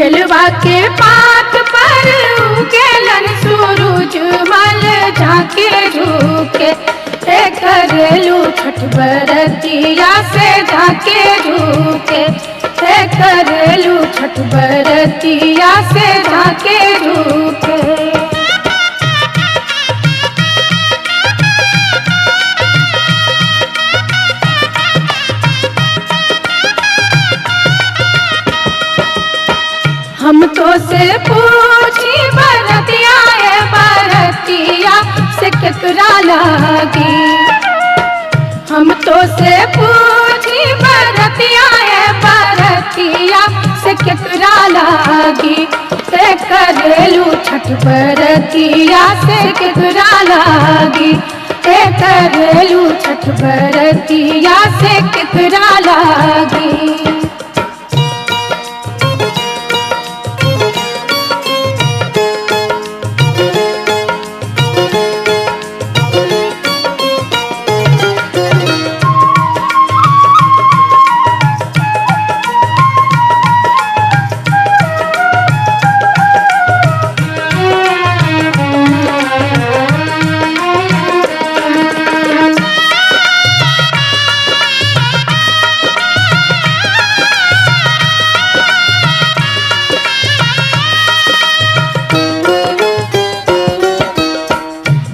बेलवा के पात पर उगेलन सूरज मल झांके झुके करेलू छठ बरतिया से झांके झुके करेलू छठ बरतिया से झांके झुके। हम तो से पूछी बरतिया बरतिया से केकरा लागी। हम तो से पूछी बरतिया बरतिया से केकरा लागी करेलू छठ बरतिया से केकरा लागी करेलू छठ बरतिया से केकरा लागी।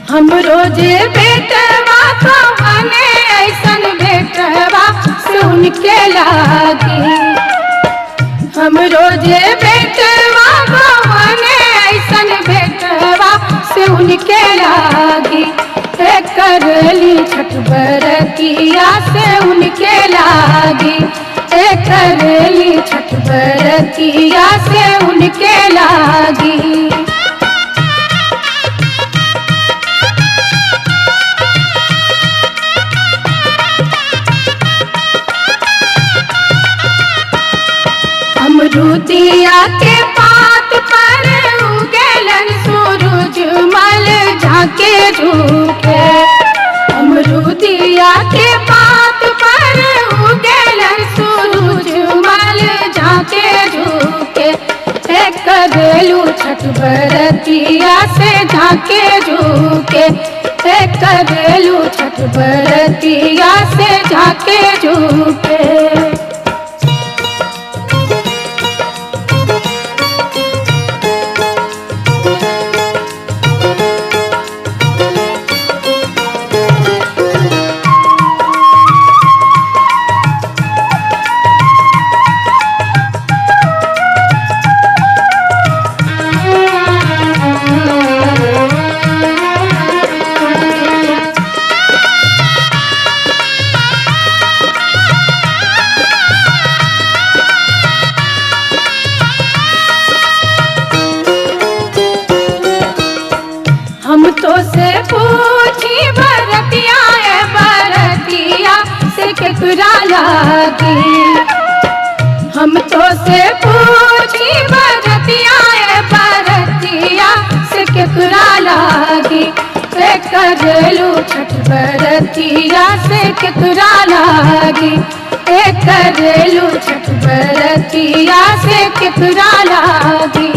हम रोजे बेटवा कवने ऐसन बेटवा सुन के लागी। हम रोजे बेटवा कवने ऐसन बेटवा सुन के लागी करेली छठ बरतिया से उनके लागी करेली छठ बरतिया से उनके लागी। अमरूदिया के पात पर उगेलन सूरज मल झांके झुके। अमरूदिया के पात पर उगेलन सूरज मल झांके झुके करेलू छठ बरतिया से झांके झुके करेलू छठ बरतिया से झांके झुके। हम तो से पूछी बरतिया बरतिया से केकरा लागी। हम तो से पूछी बरतिया बरतिया से केकरा लागी करेलू छठ बरतिया से केकरा लागी करेलू छठ बरतिया से केकरा लागी।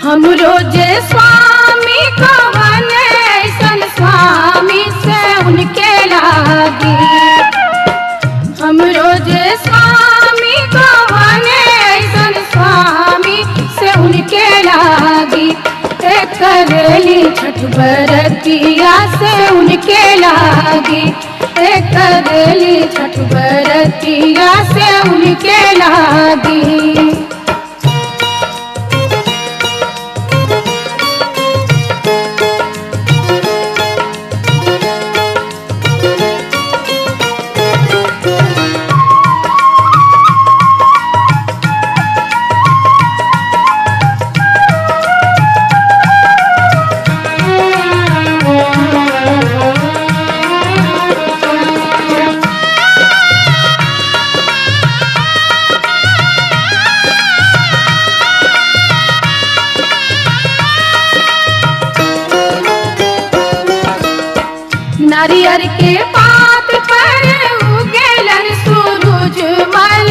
हम रोजे स्वामी कवने ऐसन स्वामी से उनके लागी। हम रोजे स्वामी कवने ऐसन स्वामी से उनके लागी करेली छठ बरतिया से उनके लागी करेली छठ बरतिया से उनके लागी। नारियर के पात पर उगेलन सूरज मल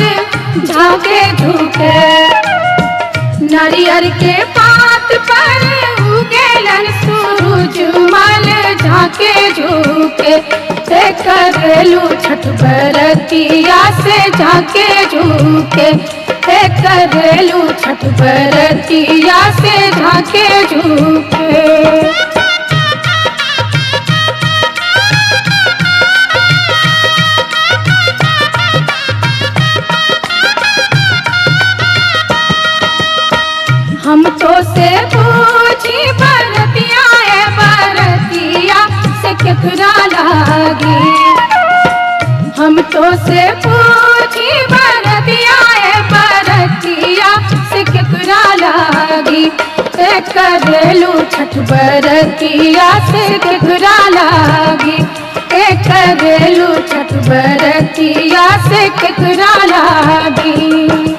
झाके झुके। नारियर के पात पर उगेलन सूरज मल झाके झुके। करेलू छठ बरतिया से झाके झुके। करेलू छठ बरतिया से झाके झुके। हम तो से पूछी बरतिया है बरतिया से केकरा लागी। हम तो से पूछी बरतिया है बरतिया से केकरा लागी। करेलू छठ बरतिया से केकरा लागी। करेलू छठ बरतिया से केकरा लागी।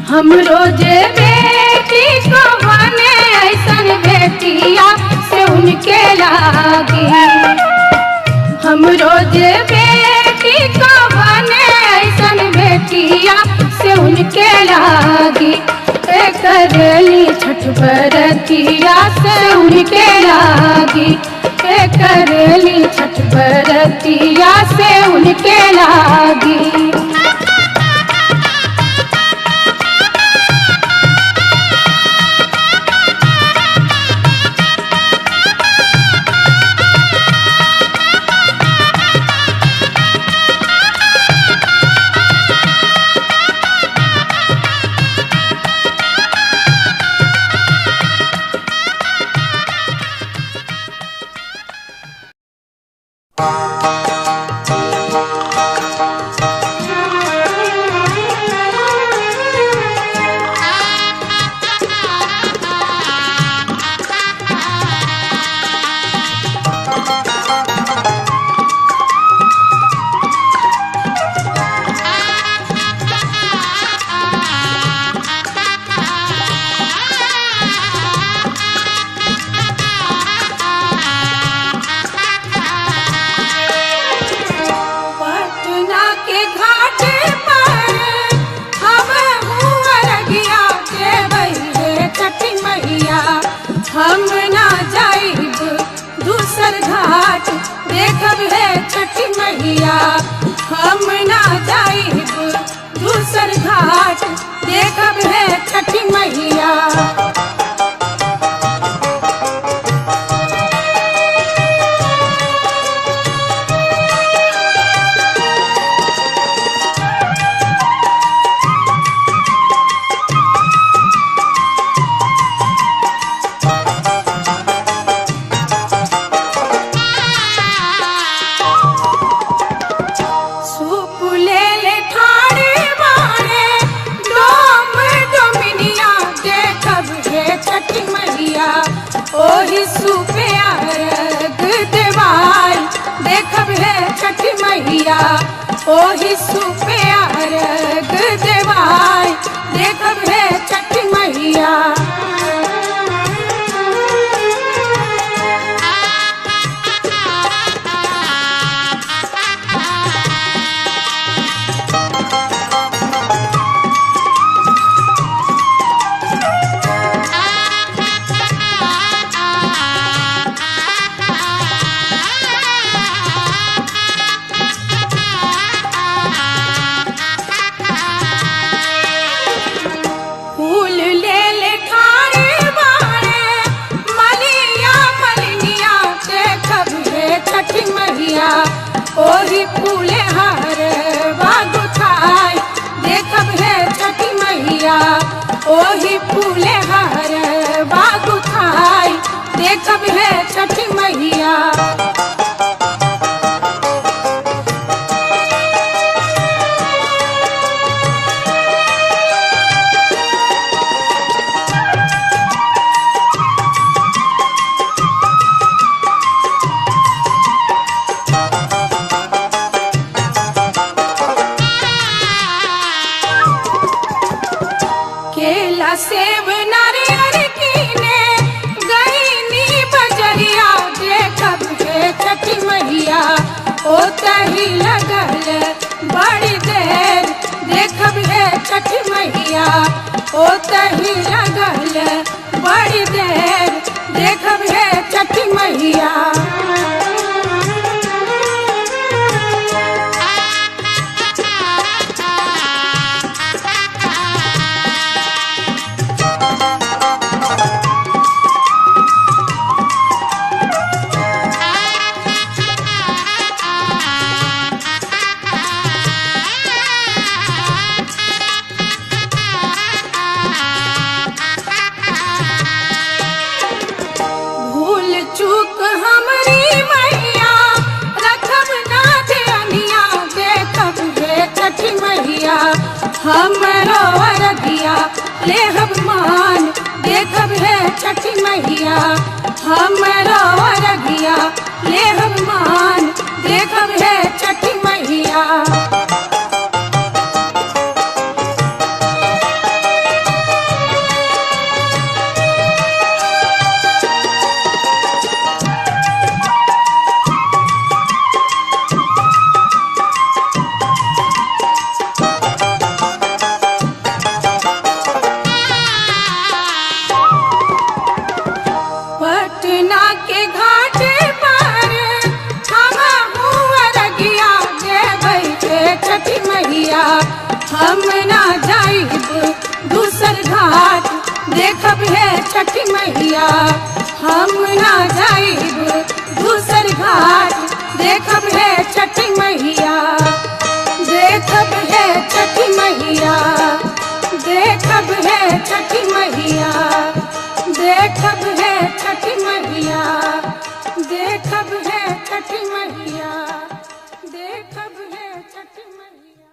हम रोजे बेटी को बने ऐसन बेटिया से उनके लागी। हम रोजे बेटी को बने ऐसन बेटिया से उनके लागी। करेली छठ बरतिया से उनके लागी। करेली छठ बरतिया से उनके लागी। हम ना जाइब दूसर घाट देखब है छठी मैया। हम ना जाइब दूसर घाट देखब है छठी मैया। ओही सुपे अर्घ देवाई देखब है छठी मैया। ओही सुपे अर्घ देवाई देखब है छठी मैया। ओही फूले हर बागु थाई देखब है छठी मैया। केला सेब नारियल कीने गईनी बजरिया देखब हे छठी मैया। ओ तही लगल बड़ी देर देखब हे छठी मैया। ओ तही लगल बड़ी देर देखब हे छठी मैया। चूक हमरी मैया रखब ना ध्यानिया देखब हे छठी मैया। हमरो अरगिया लेहब मान देखब हे छठी मैया। हमरो अरगिया लेहब मान देखब हे छठी मैया। पटना के घाट पर हवा हुआ रगिया देबै हे छठी मैया। हम ना जाइब दूसर घाट देखब हे छठी मैया। हम ना जाइब दूसर घाट देखब हे छठी मैया। देखब हे छठी मैया। देखब हे छठी मैया। देखब है छठी मैया। देखब है छठी मैया। देखब है छठी मैया।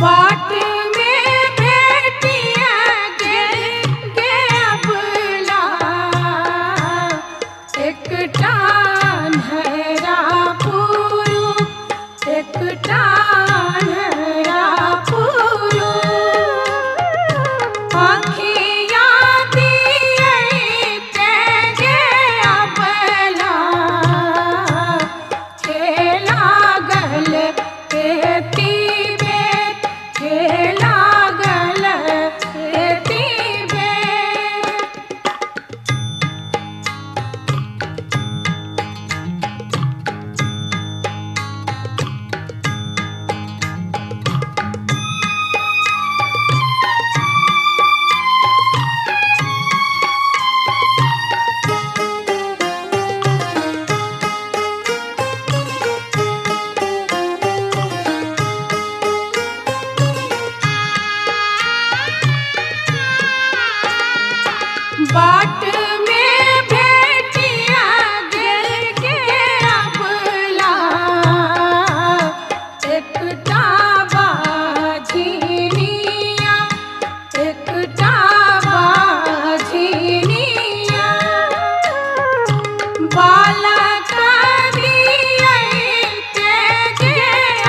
बाट में बेटिया गे अबला एक टान्हरा पुरु एक टान्हरा पुरु आँखिया दिए तेगे अबला खेला गल खेती बेत खेला गल खेती बेत बाट में बेटिया गे अबला एक टाबा झिनिया एक टाबा झिनिया बालक दिए तेगे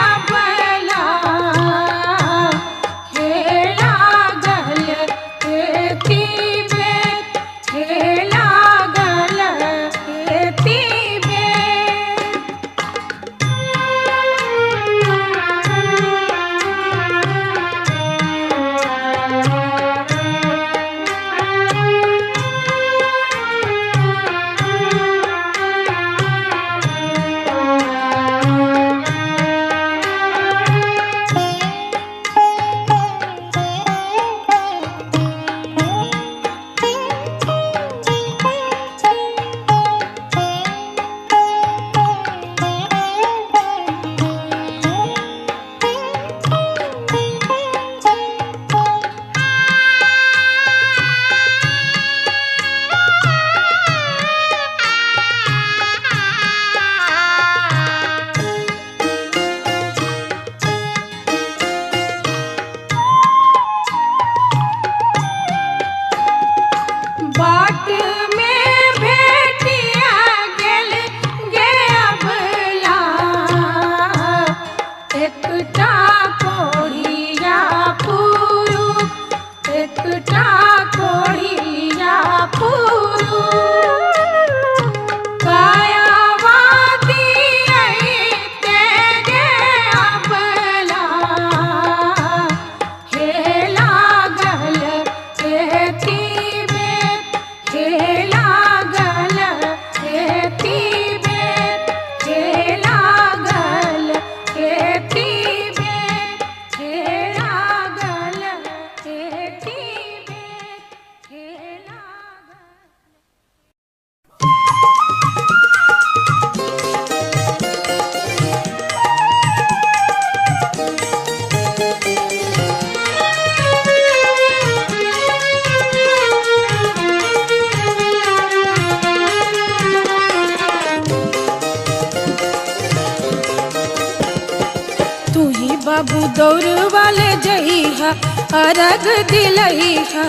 अबला खेला गल खेती बेत खेला गल खेती बेत बाट में बेटिया गे अबला एक कोढ़िया पुरु एक कोढ़िया पुरु कायावा दिए तेगे अबला खेला गल खेती बेत खेला गल खेती बेत खेला गल खेती बेत खेला गल खेती बेत खेला तू ही बाबू दौड़ वाले जइहा अरग दिलइहा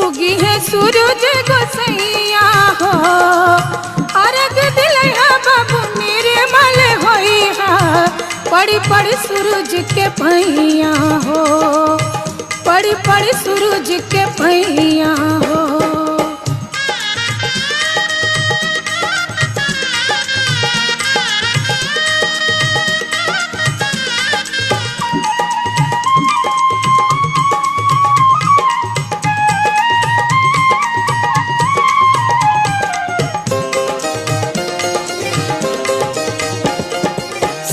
उगी है सूरज गोसैया हो अरग दिलइहा बाबू निर्मल होइहा पड़ी पड़ी सूरज के पैया हो पड़ी पड़ी सूरज के पैया हो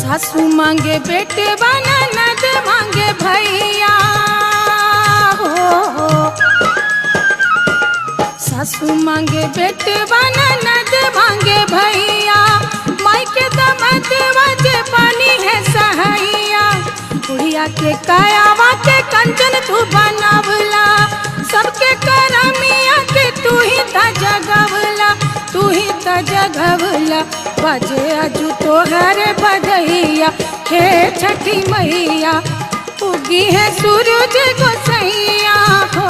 सासू मांगे बेटे बना नद मांगे भैया हो सासू मांगे बेटे बना नद मांगे भैया माई के दमद वजे पानी है सहैया बुढ़िया के कायावा के कंचन तू बनावला सबके करमिया के तू ही त जगवला तू ही त जगवला बाजे आजू तोहरे बजैया हे छठी मैया उग उगी है सूरज गोसैया हो।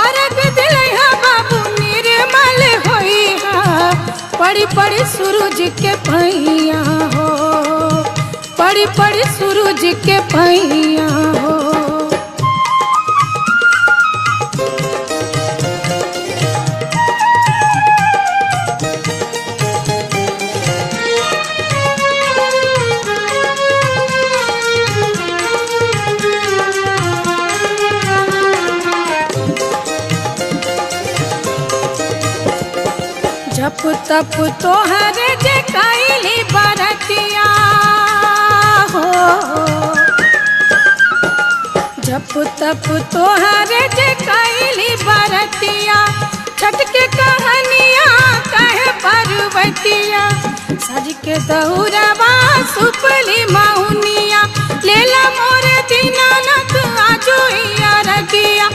अर्घ दिलैहा बाबू निर्मल होइहा, पड़ी पड़ी सूरज के पैया हो, पड़ी पड़ी सूरज के पैया हो। जप तप तोहरे जे कैली बरतिया हो, जप तप तोहरे जे कैली बरतिया, छठ के कहानिया कहे पर्वतिया, सज के दौड़वा सुपली मौनिया, लेला मोरे दीनानाथ आजुइया रगिया,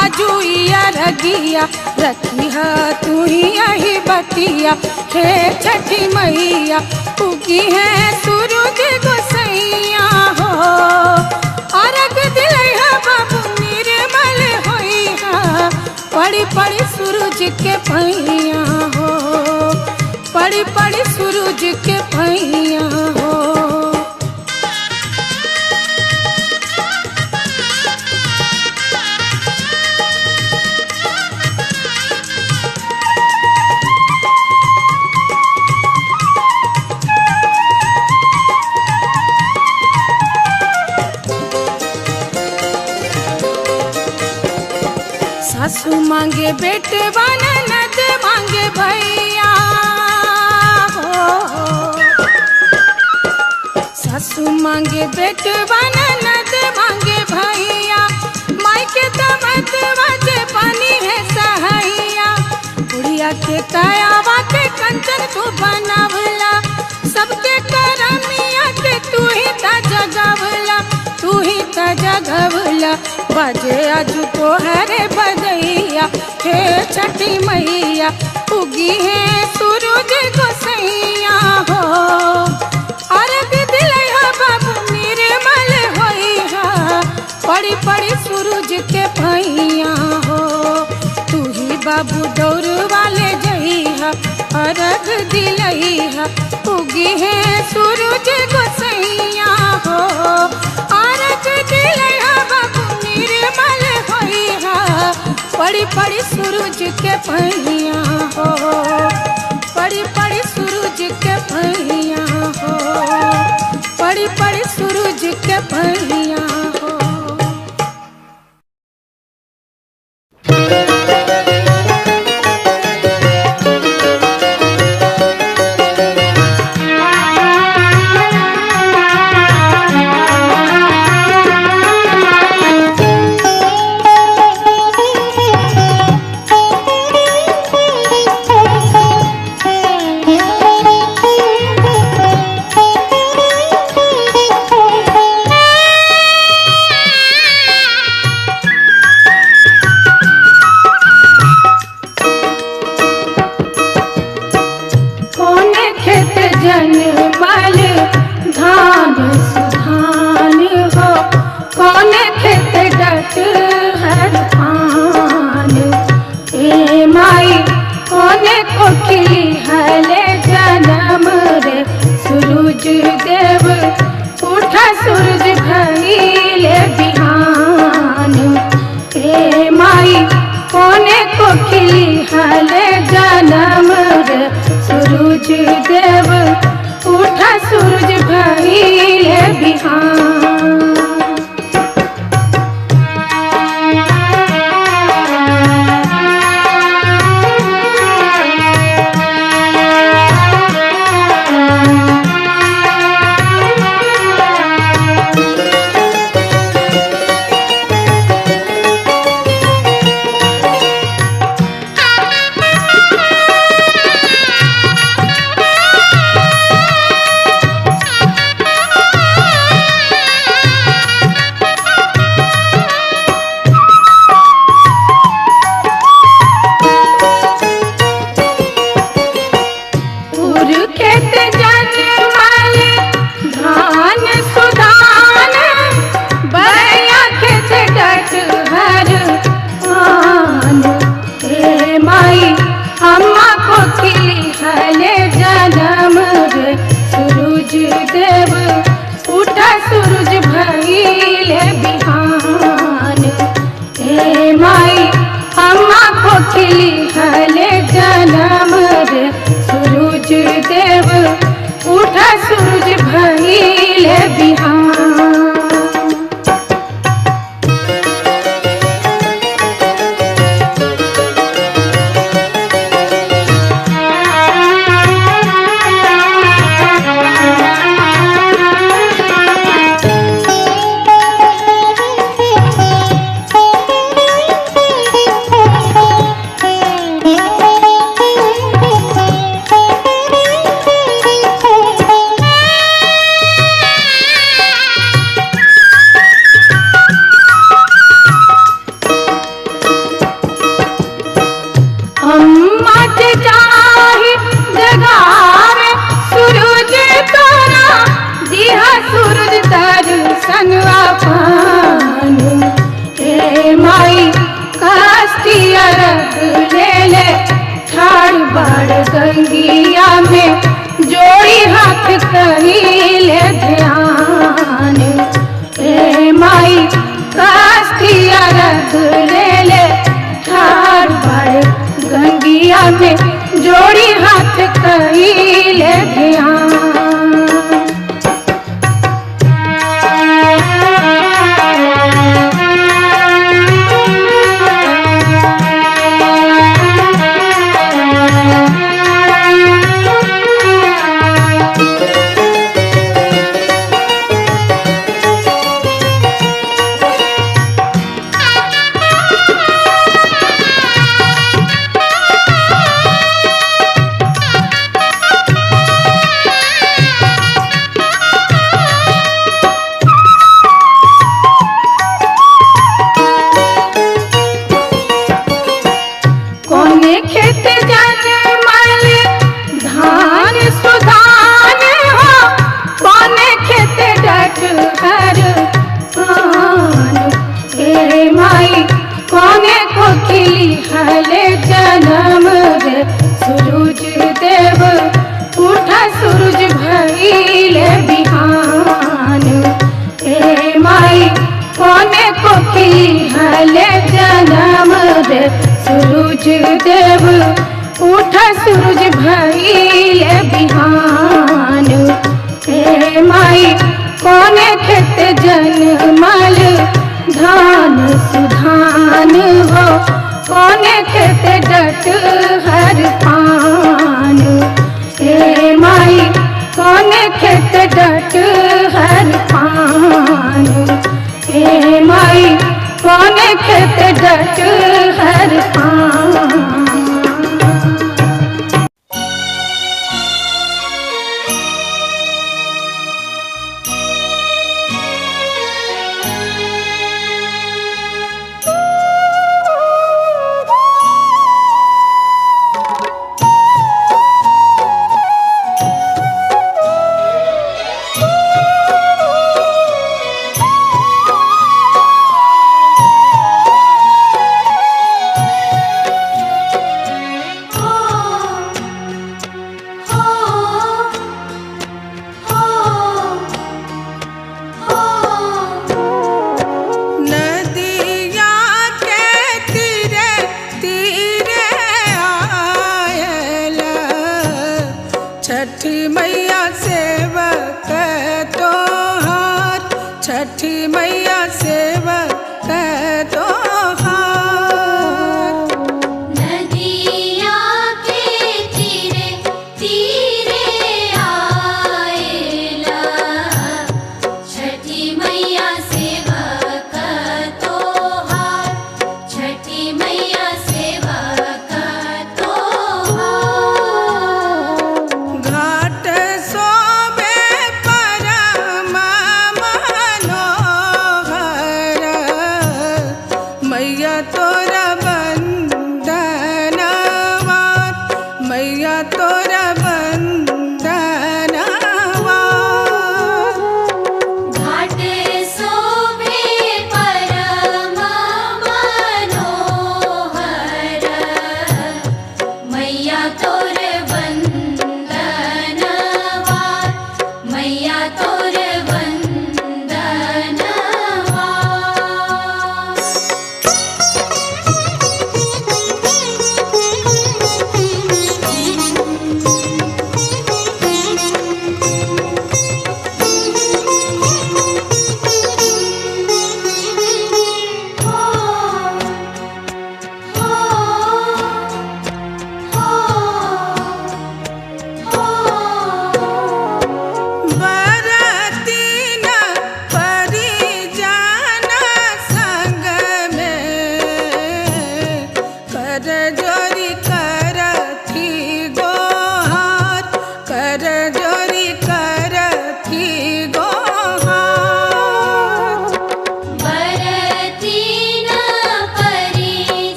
आजुइया रगिया, रखिया तू ही यही बतिया, हे छठी मैया उगी है सूरज गोसैया हो। अर्घ दिलैहा बाबू निर्मल होइहा, पड़ी पड़ी सूरज के पैया हो, पड़ी पड़ी सूरज के पैया हो। सासू मांगे बेटवा ननद मांगे भैया हो, सासू मांगे बेटवा ननद मांगे भैया, माई के दमदवा जे पानी है सहैया, बुढ़िया के कायावा के कंचन तू बनावला, सबके करमिया के तू ही ता जगवला, तू ही ता जगवला, बाजे आज तोहरे बजैया, हे छठी मैया उगी है सूरज गोसैया हो। अर्घ दिलैहा बाबू निर्मल होइहा, पड़ी पड़ी सूरज के पैया हो, तू ही बाबू दौड़ वाले जइहा, अर्घ दिलैहा उगी है सूरज गोसैया हो। अर्घ दिलैहा बाबू निर्मल होइहा, पड़ी पड़ी सूरज के पैया हो, पड़ी पड़ी सूरज के पैया हो, पड़ी पड़ी सूरज के पैया हो। में जोड़ी हाथ कइले ध्यान। हले जन्म रे सूरज देव उठा सूरज भइले बिहान। ए माई कोने को हले जन्म रे सूरज देव उठा सूरज भइले बिहान। ए माई कोने खेत जनमल धान सुधान हो कोने खेत डट हर पान। ए माई कोने खेत डट हर पान। ए माई कोने खेत डट हर पान। छठी मैया सेवक तोहार, छठी मैया सेवक तोहार। नदिया के तीरे तीरे आएला, छठी मैया सेवक तोहार, छठी मैया सेवक तोहार। घाट सोबे परम मनोहर,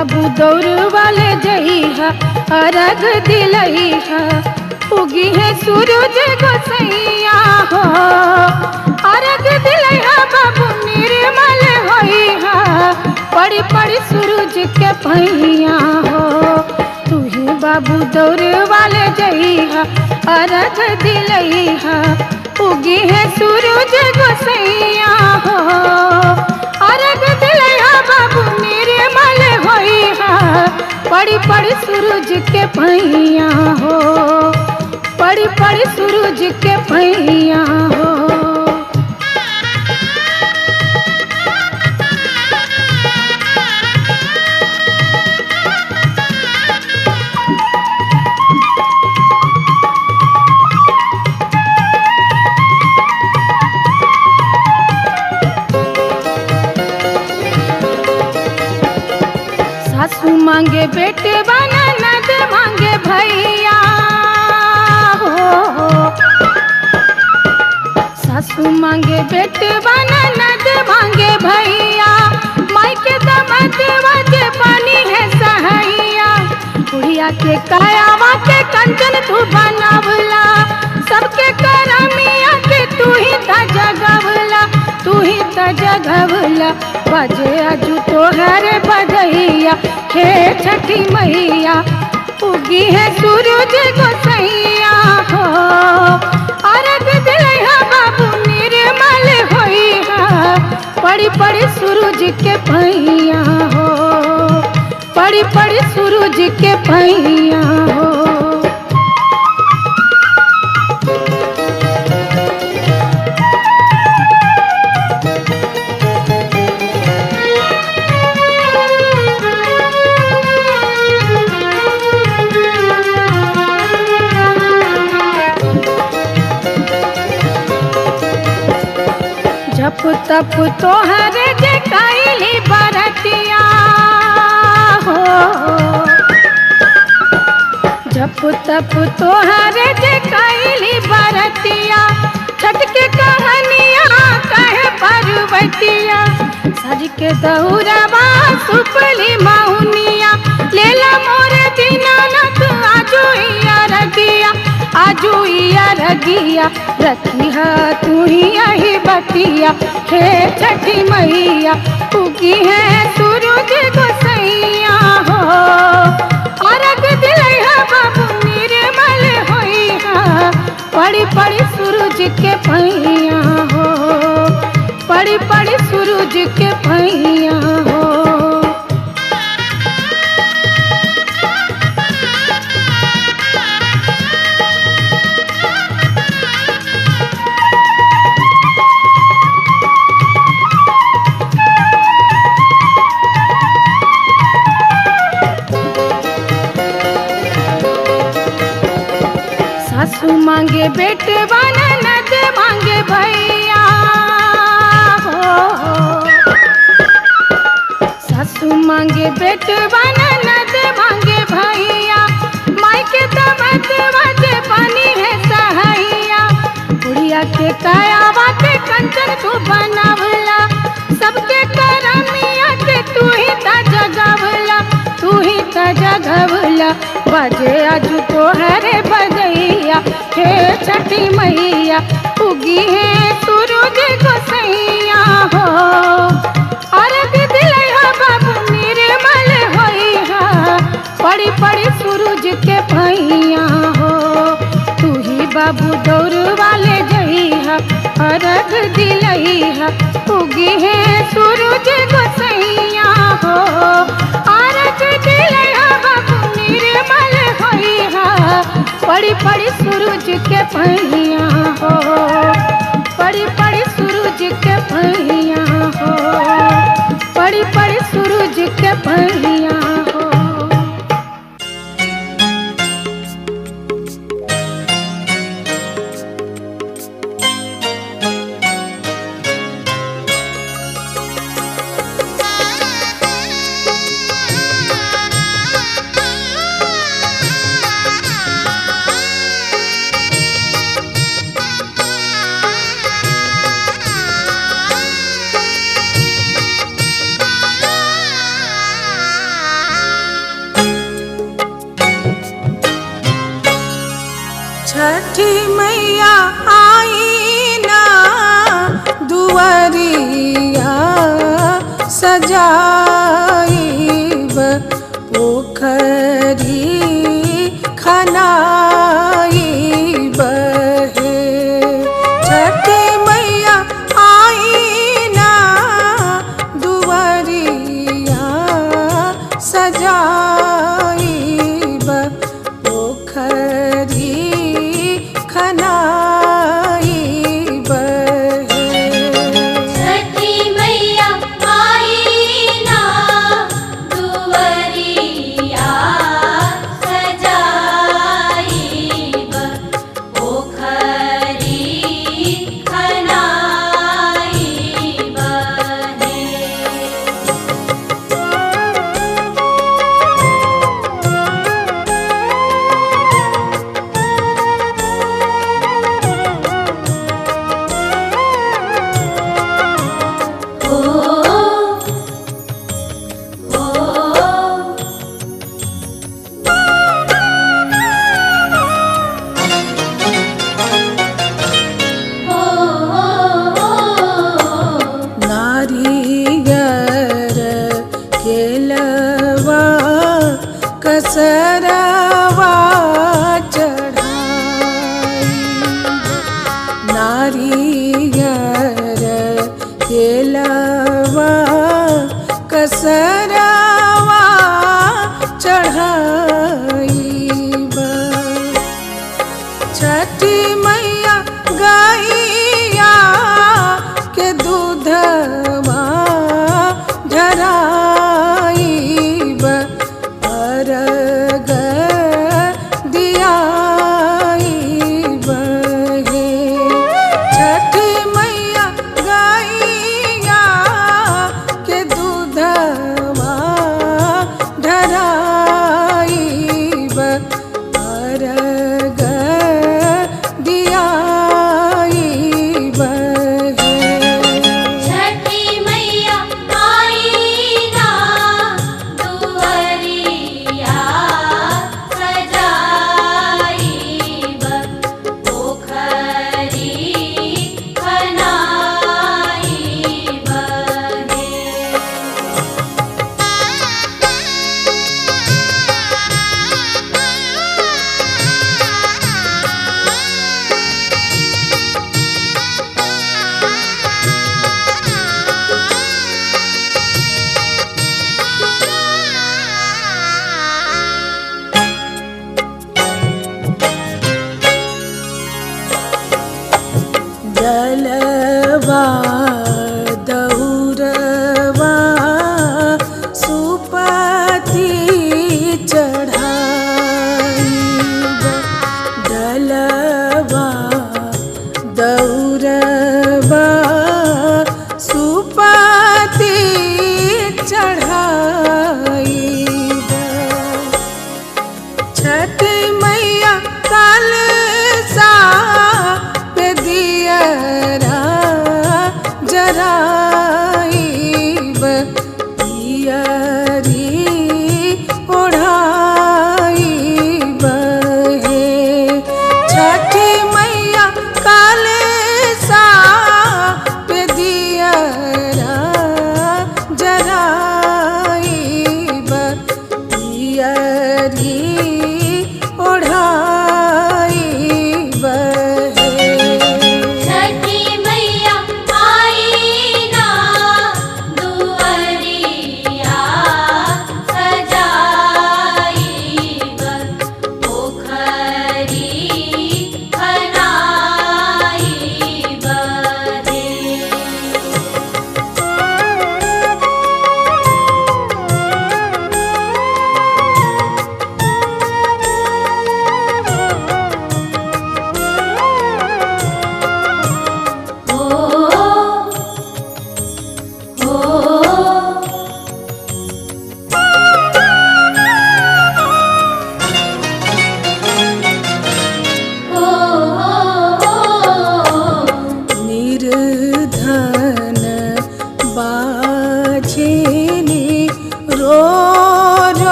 बाबू दौड़ वाले जइहा अर्घ दिलइहा उगी है सूरज गोसैया हो अर्घ दिलइहा बाबू निर्मल होइहा पड़ी पड़ी सूरज के पैया हो तू ही बाबू दौड़ वाले जइहा अर्घ दिलइहा उगी है सूरज गोसैया हो अर्घ दिलइहा बाबू निर्मल होइहा पड़ी पड़ी सूरज के पैया हो पड़ी पड़ी सूरज के पैया हो सासू मांगे बेटे बना नद मांगे भैया हो सासू मांगे बेटे बना नद मांगे भैया माई के दमद वजे पानी है सहैया बुढ़िया के कायावा के कंचन तू बनावला सबके करमिया के तू ही त जगवला तू ही त जगवला बजे अजू तोहर बजैया हे छठी मैया उगी है सूरज गोसैया हो अर्घ दिलइहा बाबू निर्मल होइहा पड़ी पड़ी सूरज के पैया हो पड़ी पड़ी सूरज के पैया हो जप तप तोहरे जे कैली बरतिया हो जप तप तोहरे जे कैली बरतिया छठ के कहानिया कहे पर्वतिया सज के दौड़वा सुपली मौनिया लेला मोरे दीनानाथ आजू इया रगिया रखिया तू ही यही बतिया हे छठी मैया उगी है सूरज गोसैया हो अर्घ दिलइहा बाबू निर्मल होइहा पड़ी पड़ी सूरज के पैया हो पड़ी पड़ी सूरज के पैया हो सासू मांगे बेटे बना नद मांगे भैया हो सासू मांगे बेटे बना नद मांगे भैया माई के दमद वजे पानी है सहैया बुढ़िया के कायावा के कंचन तू बनावला सबके करमिया के तू ही त जगवला तू ही त जगवला बजे आजू तोहरे बजैया हे छठी मैया उगी है सूरज गोसैया हो अर्घ दिलइहा बाबू निर्मल होइहा पड़ी पड़ी सूरज के पैया हो तू ही बाबू दौड़ वाले जइहा अर्घ दिलइहा उगी है सूरज गोसैया हो अर्घ दिलइहा बाबू निर्मल होइहा पड़ी पड़ी सूरज के पैया हो पड़ी पड़ी सूरज के पैया हो पड़ी पड़ी सूरज के पैया हो छठी मैया आई ना दुआरिया सजाइब पोखरी खनाइब हे। छठी मैया आई ना दुआरिया सजाइब पोखरी खनाइब हे। छठी मैया आई ना दुआरिया सजाइब पोखरी खनाइब हे। नारियर केलवा कसरवा चढ़ाई। नारियर केलवा कसरवा चढ़ाईब। छठी मैया गैया के दूधवा ढराइब अर्घ दियाइब हे। छठी मैया गैया के दूधवा ढराइब अर्घ दियाइब हे। छठी मैया आई ना दुआरिया सजाइब पोखरी खनाइब हे। जलवा दौरवा सुपति चढ़ाइब। जलवा दौरवा सुपति चढ़ाइब। छठी मैया कलसा पे दियरा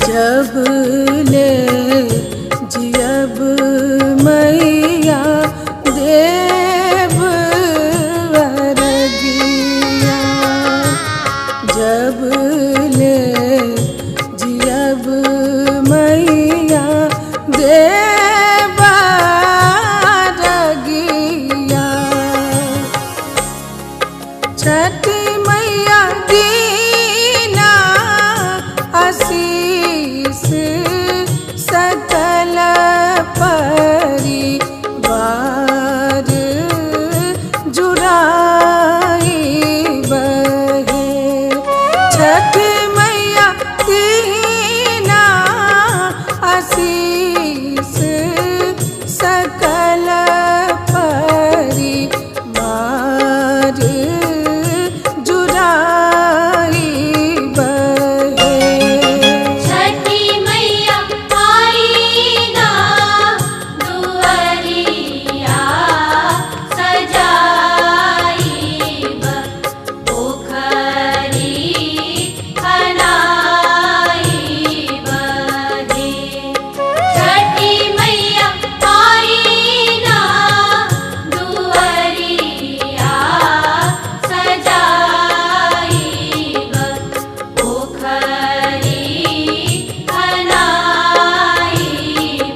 जब ले जियब मैया देव वरदिया, जब ले जियब मैया देव वरदिया। छठी मैया दीना आशीष सकल परिवार जुड़ाई बहे। छठी मैया दीना आशीष सकल परिवार जुड़ाई बहे। छठी मैया आई ना दुआरिया सजाई पोखरी खनाई बहे। छठी मैया आई ना दुआरिया सजाई पोखरी खनाई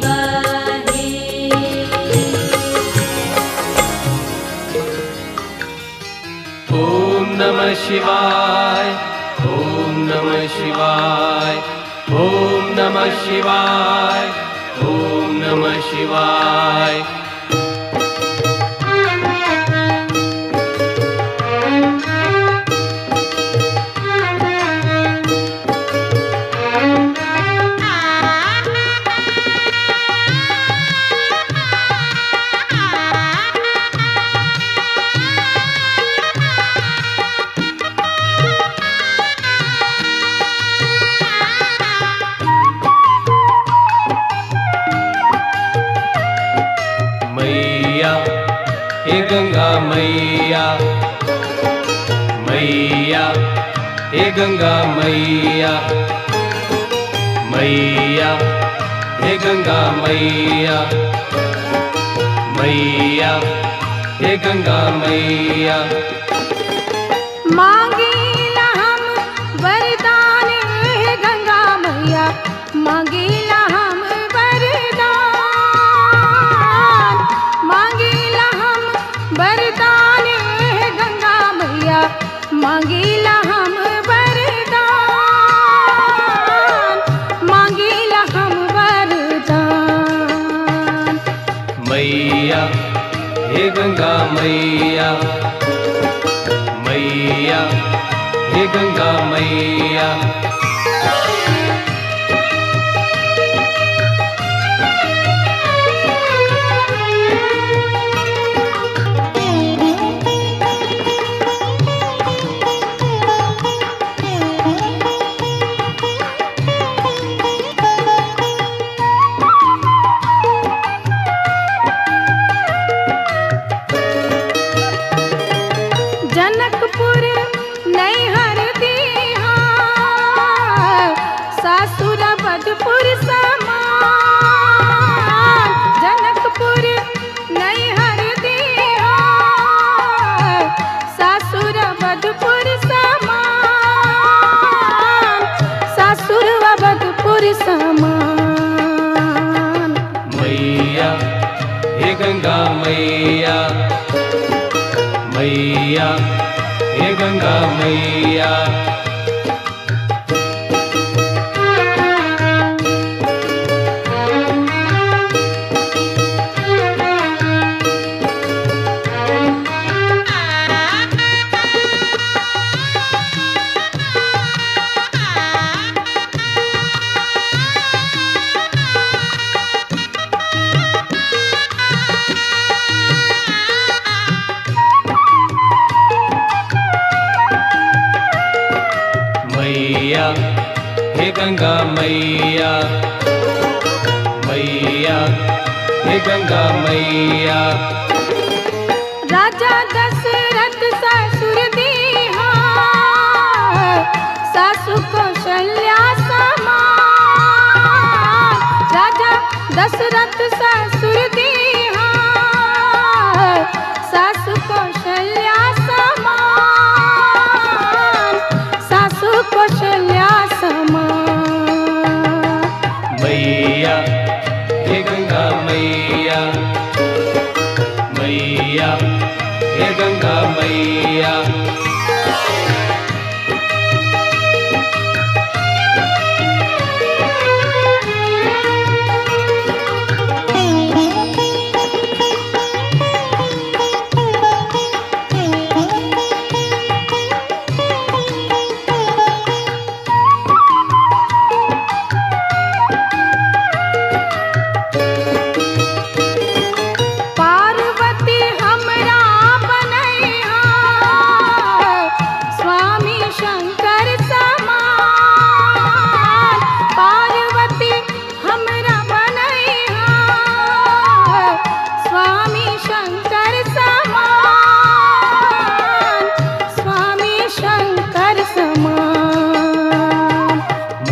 बहे। ओम नमः शिवाय, ओम नमः शिवाय, ओम नमः शिवाय, ओम नमः शिवाय। मैया हे गंगा मैया, मैया हे गंगा मैया, मैया हे गंगा मैया, मैया हे गंगा मैया। मांगीला हम वरदान हे गंगा मैया, मांगीला हम वरदान, मांगीला हम वरदान हे गंगा मैया, मांगीला हम वरदान, मांगीला हम वरदान। मैया हे गंगा मैया, मैया हे गंगा मैया। जनकपुर नैहर दीहा, सासुर बधपुर समान। जनकपुर नैहर दीहा, सासुर बधपुर समान, सासुर बधपुर समान। मैया हे गंगा मैया, मैया हे गंगा मैया। मैया हे गंगा मैया, मैया हे गंगा मैया। राजा दशरथ ससुर दीहा, सासु कौशल्या समान।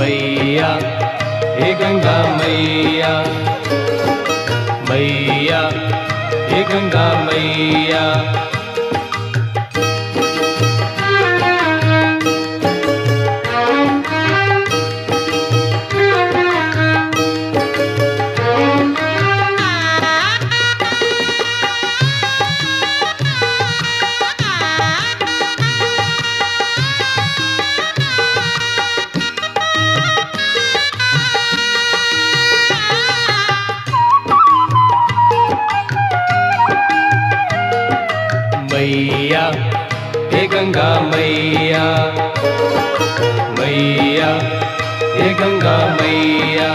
मैया हे गंगा मैया, मैया हे गंगा मैया। मैया हे गंगा मैया, मैया हे गंगा मैया।